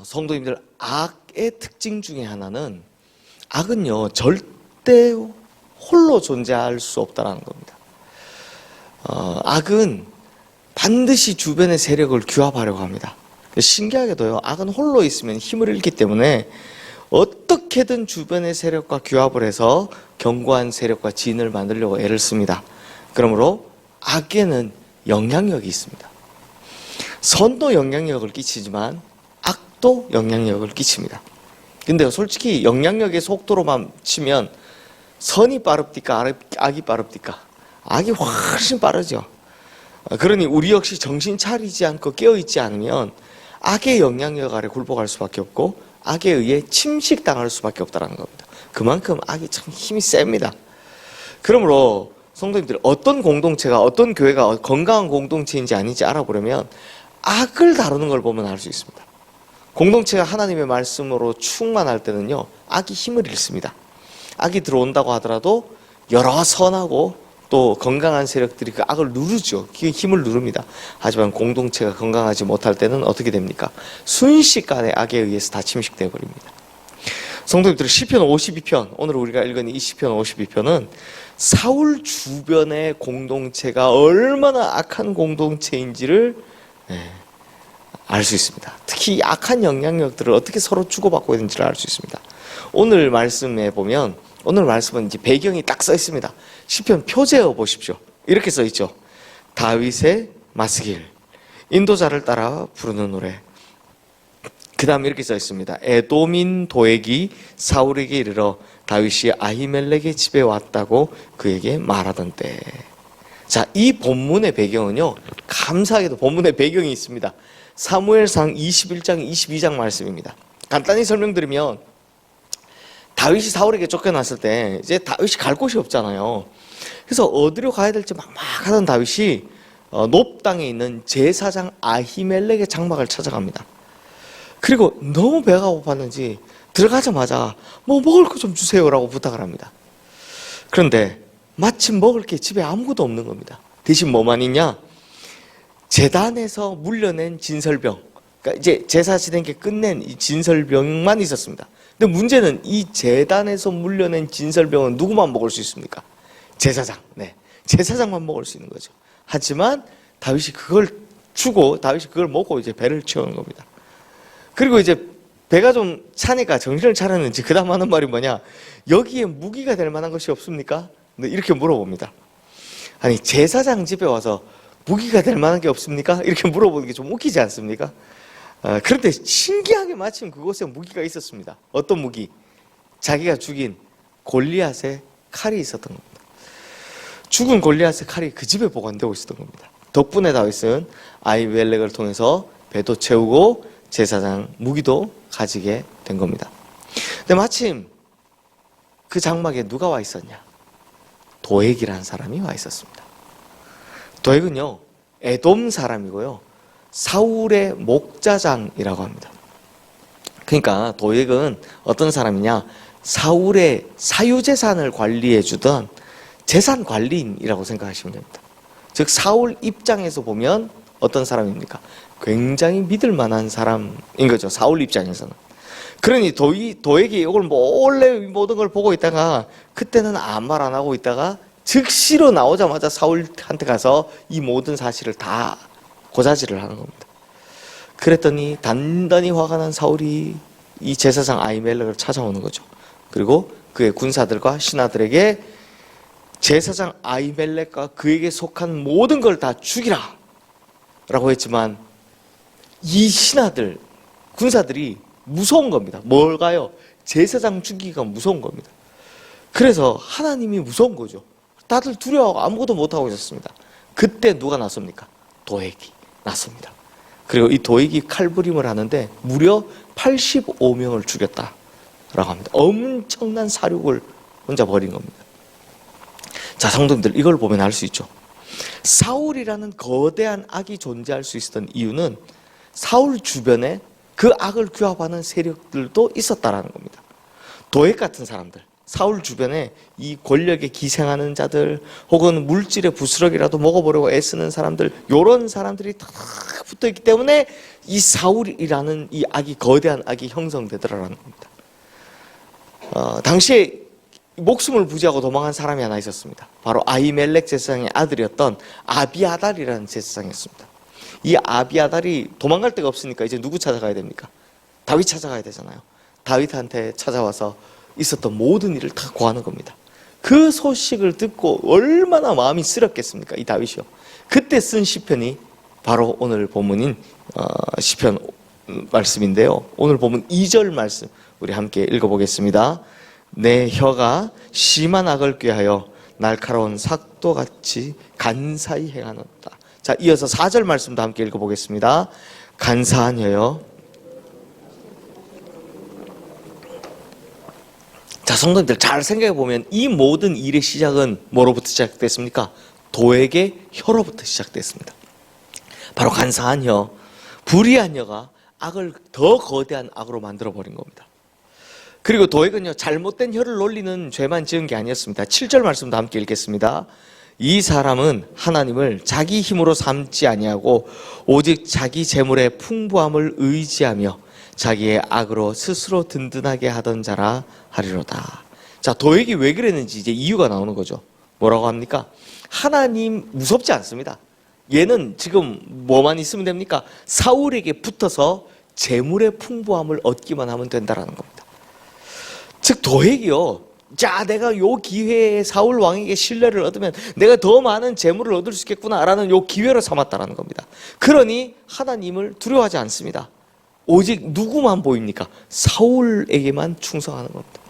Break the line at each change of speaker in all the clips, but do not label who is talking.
성도님들, 악의 특징 중에 하나는 악은요 절대 홀로 존재할 수 없다는 겁니다. 악은 반드시 주변의 세력을 규합하려고 합니다. 신기하게도요, 악은 홀로 있으면 힘을 잃기 때문에 어떻게든 주변의 세력과 규합을 해서 견고한 세력과 진을 만들려고 애를 씁니다. 그러므로 악에는 영향력이 있습니다. 선도 영향력을 끼치지만 악도 영향력을 끼칩니다. 근데 솔직히 영향력의 속도로만 치면 선이 빠릅니까? 악이 빠릅니까? 악이 훨씬 빠르죠. 그러니 우리 역시 정신 차리지 않고 깨어있지 않으면 악의 영향력 아래 굴복할 수밖에 없고 악에 의해 침식당할 수밖에 없다는 겁니다. 그만큼 악이 참 힘이 셉니다. 그러므로 성도님들, 어떤 공동체가, 어떤 교회가 건강한 공동체인지 아닌지 알아보려면 악을 다루는 걸 보면 알 수 있습니다. 공동체가 하나님의 말씀으로 충만할 때는요, 악이 힘을 잃습니다. 악이 들어온다고 하더라도 여러 선하고 또 건강한 세력들이 그 악을 누르죠. 그 힘을 누릅니다. 하지만 공동체가 건강하지 못할 때는 어떻게 됩니까? 순식간에 악에 의해서 다 침식되어 버립니다. 성도님들, 시편 52편, 오늘 우리가 읽은 이 시편 52편은 사울 주변의 공동체가 얼마나 악한 공동체인지를 알 수 있습니다. 특히 악한 영향력들을 어떻게 서로 주고받고 있는지를 알 수 있습니다. 오늘 말씀에 보면, 오늘 말씀은 이제 배경이 딱 써 있습니다. 시편 표제어 보십시오. 이렇게 써 있죠. 다윗의 마스길, 인도자를 따라 부르는 노래. 그 다음에 이렇게 써 있습니다. 에돔인 도액이 사울에게 이르러 다윗이 아히멜렉의 집에 왔다고 그에게 말하던 때. 자, 이 본문의 배경은요, 감사하게도 본문의 배경이 있습니다. 사무엘상 21장 22장 말씀입니다. 간단히 설명드리면, 다윗이 사울에게 쫓겨났을 때 이제 다윗이 갈 곳이 없잖아요. 그래서 어디로 가야 될지 막막하던 다윗이 높 땅에 있는 제사장 아히멜렉의 장막을 찾아갑니다. 그리고 너무 배가 고팠는지 들어가자마자 뭐 먹을 거 좀 주세요라고 부탁을 합니다. 그런데 마침 먹을 게 집에 아무것도 없는 겁니다. 대신 뭐만 있냐? 제단에서 물려낸 진설병, 그러니까 이제 제사 지낸 게 끝낸 이 진설병만 있었습니다. 근데 문제는 이 제단에서 물려낸 진설병은 누구만 먹을 수 있습니까? 제사장. 네, 제사장만 먹을 수 있는 거죠. 하지만 다윗이 그걸 주고 다윗이 그걸 먹고 이제 배를 채우는 겁니다. 그리고 이제 배가 좀 차니까 정신을 차렸는지 그 다음 하는 말이 뭐냐? 여기에 무기가 될 만한 것이 없습니까? 네, 이렇게 물어봅니다. 아니, 제사장 집에 와서 무기가 될 만한 게 없습니까? 이렇게 물어보는 게 좀 웃기지 않습니까? 그런데 신기하게 마침 그곳에 무기가 있었습니다. 어떤 무기? 자기가 죽인 골리앗의 칼이 있었던 겁니다. 죽은 골리앗의 칼이 그 집에 보관되고 있었던 겁니다. 덕분에 다윗은 아히멜렉을 통해서 배도 채우고 제사장 무기도 가지게 된 겁니다. 근데 마침 그 장막에 누가 와 있었냐? 도액이라는 사람이 와 있었습니다. 도액은요, 에돔 사람이고요, 사울의 목자장이라고 합니다. 그러니까 도액은 어떤 사람이냐? 사울의 사유재산을 관리해 주던 재산 관리인이라고 생각하시면 됩니다. 즉 사울 입장에서 보면 어떤 사람입니까? 굉장히 믿을 만한 사람인 거죠, 사울 입장에서는. 그러니 도액이 이걸 몰래 모든 걸 보고 있다가 그때는 아무 말 안 하고 있다가 즉시로 나오자마자 사울한테 가서 이 모든 사실을 다 고자질을 하는 겁니다. 그랬더니 단단히 화가 난 사울이 이 제사장 아히멜렉을 찾아오는 거죠. 그리고 그의 군사들과 신하들에게 제사장 아히멜렉과 그에게 속한 모든 걸 다 죽이라 라고 했지만 이 신하들, 군사들이 무서운 겁니다. 뭘까요? 제사장 죽이기가 무서운 겁니다. 그래서 하나님이 무서운 거죠. 다들 두려워하고 아무것도 못하고 있었습니다. 그때 누가 나섭니까? 도액이 나섭니다. 그리고 이 도액이 칼부림을 하는데 무려 85명을 죽였다라고 합니다. 엄청난 사륙을 혼자 벌인 겁니다. 자, 성도님들, 이걸 보면 알 수 있죠. 사울이라는 거대한 악이 존재할 수 있었던 이유는 사울 주변에 그 악을 규합하는 세력들도 있었다라는 겁니다. 도액 같은 사람들, 사울 주변에 이 권력에 기생하는 자들 혹은 물질의 부스러기라도 먹어보려고 애쓰는 사람들, 요런 사람들이 다 붙어있기 때문에 이 사울이라는 이 악이, 거대한 악이 형성되더라라는 겁니다. 당시에 목숨을 부지하고 도망한 사람이 하나 있었습니다. 바로 아히멜렉 제사장의 아들이었던 아비아달이라는 제사장이었습니다. 이 아비아달이 도망갈 데가 없으니까 이제 누구 찾아가야 됩니까? 다윗 찾아가야 되잖아요. 다윗한테 찾아와서 있었던 모든 일을 다 고하는 겁니다. 그 소식을 듣고 얼마나 마음이 쓰렸겠습니까? 이 다윗이요. 그때 쓴 시편이 바로 오늘 본문인 시편 말씀인데요. 오늘 본문 2절 말씀 우리 함께 읽어보겠습니다. 내 혀가 심한 악을 꾀하여 날카로운 삭도같이 간사히 행하노다. 자, 이어서 4절 말씀도 함께 읽어보겠습니다. 간사한 혀여. 자, 성도님들 잘 생각해 보면 이 모든 일의 시작은 뭐로부터 시작됐습니까? 도액의 혀로부터 시작됐습니다. 바로 간사한 혀, 불의한 혀가 악을 더 거대한 악으로 만들어 버린 겁니다. 그리고 도액은요, 잘못된 혀를 놀리는 죄만 지은 게 아니었습니다. 7절 말씀도 함께 읽겠습니다. 이 사람은 하나님을 자기 힘으로 삼지 아니하고 오직 자기 재물의 풍부함을 의지하며 자기의 악으로 스스로 든든하게 하던 자라 하리로다. 자, 도액이 왜 그랬는지 이제 이유가 나오는 거죠. 뭐라고 합니까? 하나님 무섭지 않습니다. 얘는 지금 뭐만 있으면 됩니까? 사울에게 붙어서 재물의 풍부함을 얻기만 하면 된다라는 겁니다. 즉 도액이요, 자, 내가 요 기회에 사울 왕에게 신뢰를 얻으면 내가 더 많은 재물을 얻을 수 있겠구나라는 요 기회로 삼았다라는 겁니다. 그러니 하나님을 두려워하지 않습니다. 오직 누구만 보입니까? 사울에게만 충성하는 겁니다.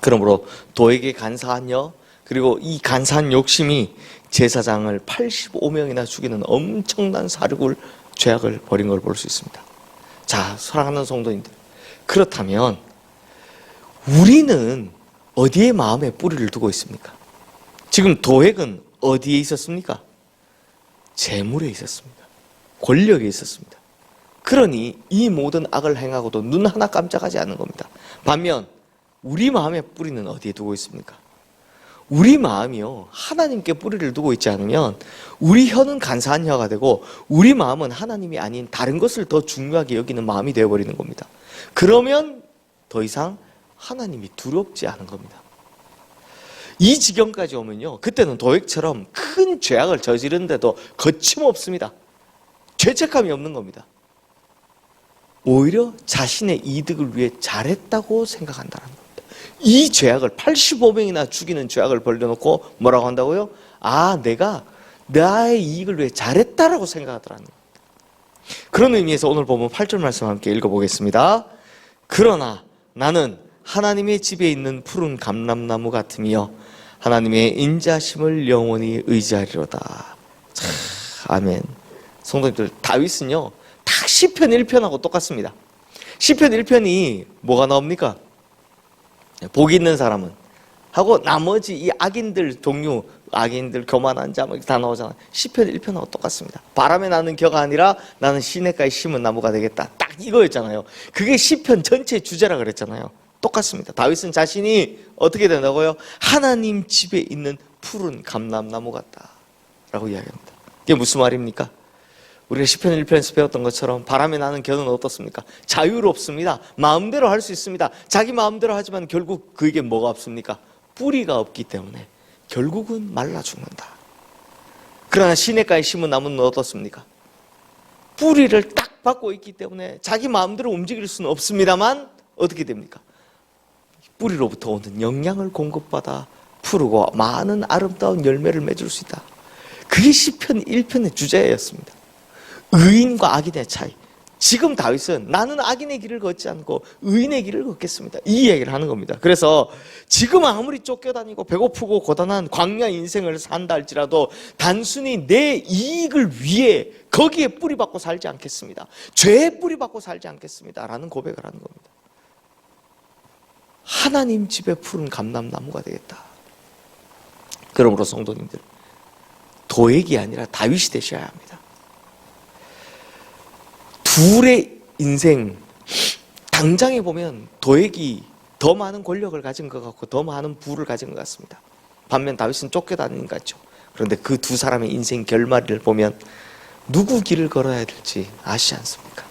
그러므로 도액의 간사한 여, 그리고 이 간사한 욕심이 제사장을 85명이나 죽이는 엄청난 사륙을, 죄악을 벌인 걸 볼 수 있습니다. 자, 사랑하는 성도님들, 그렇다면 우리는 어디에 마음에 뿌리를 두고 있습니까? 지금 도액은 어디에 있었습니까? 재물에 있었습니다. 권력에 있었습니다. 그러니 이 모든 악을 행하고도 눈 하나 깜짝하지 않는 겁니다. 반면 우리 마음의 뿌리는 어디에 두고 있습니까? 우리 마음이요, 하나님께 뿌리를 두고 있지 않으면 우리 혀는 간사한 혀가 되고 우리 마음은 하나님이 아닌 다른 것을 더 중요하게 여기는 마음이 되어버리는 겁니다. 그러면 더 이상 하나님이 두렵지 않은 겁니다. 이 지경까지 오면요, 그때는 도액처럼 큰 죄악을 저지르는데도 거침없습니다. 죄책감이 없는 겁니다. 오히려 자신의 이득을 위해 잘했다고 생각한다는 겁니다. 이 죄악을 85명이나 죽이는 죄악을 벌려놓고 뭐라고 한다고요? 아, 내가 나의 이익을 위해 잘했다라고 생각하더라는 겁니다. 그런 의미에서 오늘 보면 8절 말씀 함께 읽어보겠습니다. 그러나 나는 하나님의 집에 있는 푸른 감람나무 같으며 하나님의 인자심을 영원히 의지하리로다. 참, 아멘. 성도님들, 다윗은요 딱 시편 1편하고 똑같습니다. 시편 1편이 뭐가 나옵니까? 복 있는 사람은 하고 나머지 이 악인들 종류, 악인들 교만한 자 다 나오잖아요. 시편 1편하고 똑같습니다. 바람에 나는 겨가 아니라 나는 시냇가에 심은 나무가 되겠다. 딱 이거였잖아요. 그게 시편 전체 주제라 그랬잖아요. 똑같습니다. 다윗은 자신이 어떻게 된다고요? 하나님 집에 있는 푸른 감람나무 같다 라고 이야기합니다. 이게 무슨 말입니까? 우리가 시편 1편에서 배웠던 것처럼 바람에 나는 겨는 어떻습니까? 자유롭습니다. 마음대로 할 수 있습니다. 자기 마음대로 하지만 결국 그에게 뭐가 없습니까? 뿌리가 없기 때문에 결국은 말라 죽는다. 그러나 시냇가에 심은 나무는 어떻습니까? 뿌리를 딱 받고 있기 때문에 자기 마음대로 움직일 수는 없습니다만 어떻게 됩니까? 뿌리로부터 오는 영양을 공급받아 푸르고 많은 아름다운 열매를 맺을 수 있다. 그게 시편 1편의 주제였습니다. 의인과 악인의 차이. 지금 다윗은 나는 악인의 길을 걷지 않고 의인의 길을 걷겠습니다, 이 얘기를 하는 겁니다. 그래서 지금 아무리 쫓겨다니고 배고프고 고단한 광야 인생을 산다 할지라도 단순히 내 이익을 위해 거기에 뿌리박고 살지 않겠습니다. 죄에 뿌리박고 살지 않겠습니다 라는 고백을 하는 겁니다. 하나님 집에 푸른 감람나무가 되겠다. 그러므로 성도님들, 도액이 아니라 다윗이 되셔야 합니다. 둘의 인생, 당장에 보면 도액이 더 많은 권력을 가진 것 같고 더 많은 부를 가진 것 같습니다. 반면 다윗은 쫓겨다니는 것 같죠. 그런데 그 두 사람의 인생 결말을 보면 누구 길을 걸어야 될지 아시지 않습니까?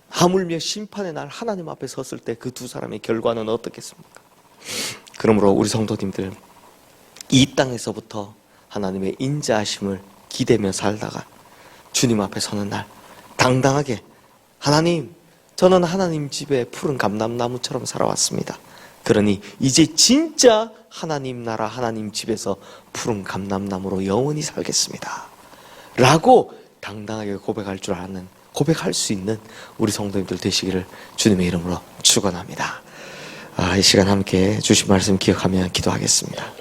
하물며 심판의 날 하나님 앞에 섰을 때 그 두 사람의 결과는 어떻겠습니까? 그러므로 우리 성도님들, 이 땅에서부터 하나님의 인자하심을 기대며 살다가 주님 앞에 서는 날 당당하게, 하나님, 저는 하나님 집에 푸른 감람나무처럼 살아왔습니다. 그러니 이제 진짜 하나님 나라 하나님 집에서 푸른 감람나무로 영원히 살겠습니다 라고 당당하게 고백할 수 있는 우리 성도님들 되시기를 주님의 이름으로 축원합니다. 이 시간 함께 주신 말씀 기억하며 기도하겠습니다.